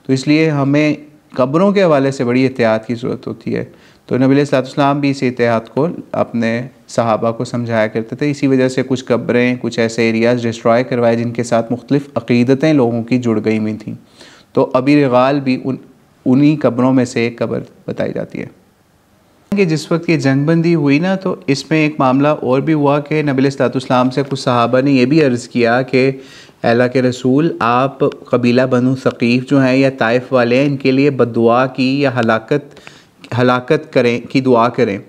तो इसलिए हमें कब्रों के हवाले से बड़ी एहतियात की ज़रूरत होती है। तो नबी अलैहि सल्लम भी इस एहतियात को अपने सहाबा को समझाया करते थे। इसी वजह से कुछ कब्रें, कुछ ऐसे एरियाज़ डिस्ट्रॉय करवाए जिनके साथ मुख्तलिफ़ अक़ीदतें लोगों की जुड़ गई हुई थी। तो अबी रिगाल भी उन्हीं कब्रों में से एक कब्र बताई जाती है। कि जिस वक्त ये जंगबंदी हुई ना, तो इसमें एक मामला और भी हुआ कि नबी अलैहिस्सलाम से कुछ सहाबा ने यह भी अर्ज़ किया कि अल्लाह के रसूल, आप कबीला बनु सक़ीफ़ जो हैं या ताइफ वाले हैं, इनके लिए बद्दुआ की या हलाकत करें की दुआ करें।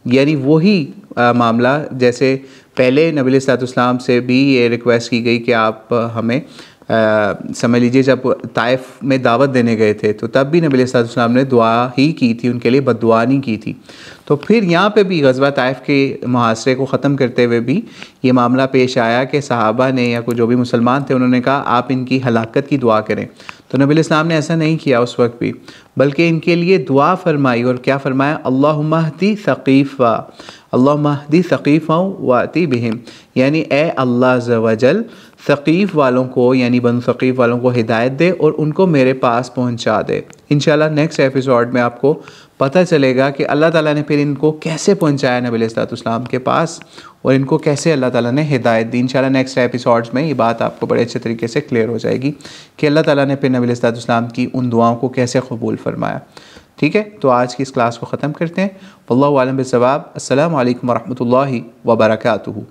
यानी वही मामला जैसे पहले नबी अलैहिस्सलाम से भी ये रिक्वेस्ट की गई कि आप हमें समझ लीजिए जब ताइफ में दावत देने गए थे तो तब भी नबी अलैहिस्सलाम ने दुआ ही की थी, उनके लिए बद्दुआ नहीं की थी। तो फिर यहाँ पे भी गज़वा ताइफ के मुहासरे को ख़त्म करते हुए भी ये मामला पेश आया कि सहाबा ने या कोई जो भी मुसलमान थे उन्होंने कहा आप इनकी हलाकत की दुआ करें। तो नबी अलैहिस्सलाम ने ऐसा नहीं किया उस वक्त भी, बल्कि इनके लिए दुआ फरमाई। और क्या फरमाया? अल्लाहुम्मा हदी सक़ीफ़ा, अल्लाहुम्मा हदी सक़ीफ़ा वाती बिहिम, यानी ए अल्लाह अज़्ज़ व जल सक़ीफ़ वालों को यानी बनु सक़ीफ़ वालों को हिदायत दे और उनको मेरे पास पहुँचा दे। इंशाल्लाह नेक्स्ट एपिसोड में आपको पता चलेगा कि अल्लाह ताला ने फिर इनको कैसे पहुँचाया नबी अलैहिस्सलाम के पास और इनको कैसे अल्लाह ताला ने हिदायत दी। इंशाल्लाह नेक्स्ट एपिसोड्स में ये बात आपको बड़े अच्छे तरीके से क्लियर हो जाएगी कि अल्लाह ताला ने फिर नबी अलैहिस्सलाम की उन दुआओं को कैसे कबूल फरमाया। ठीक है, तो आज की इस क्लास को ख़त्म करते हैं। वल्लाहु आलम बिस्सवाब। अस्सलामु अलैकुम व रहमतुल्लाहि व बरकातुहू।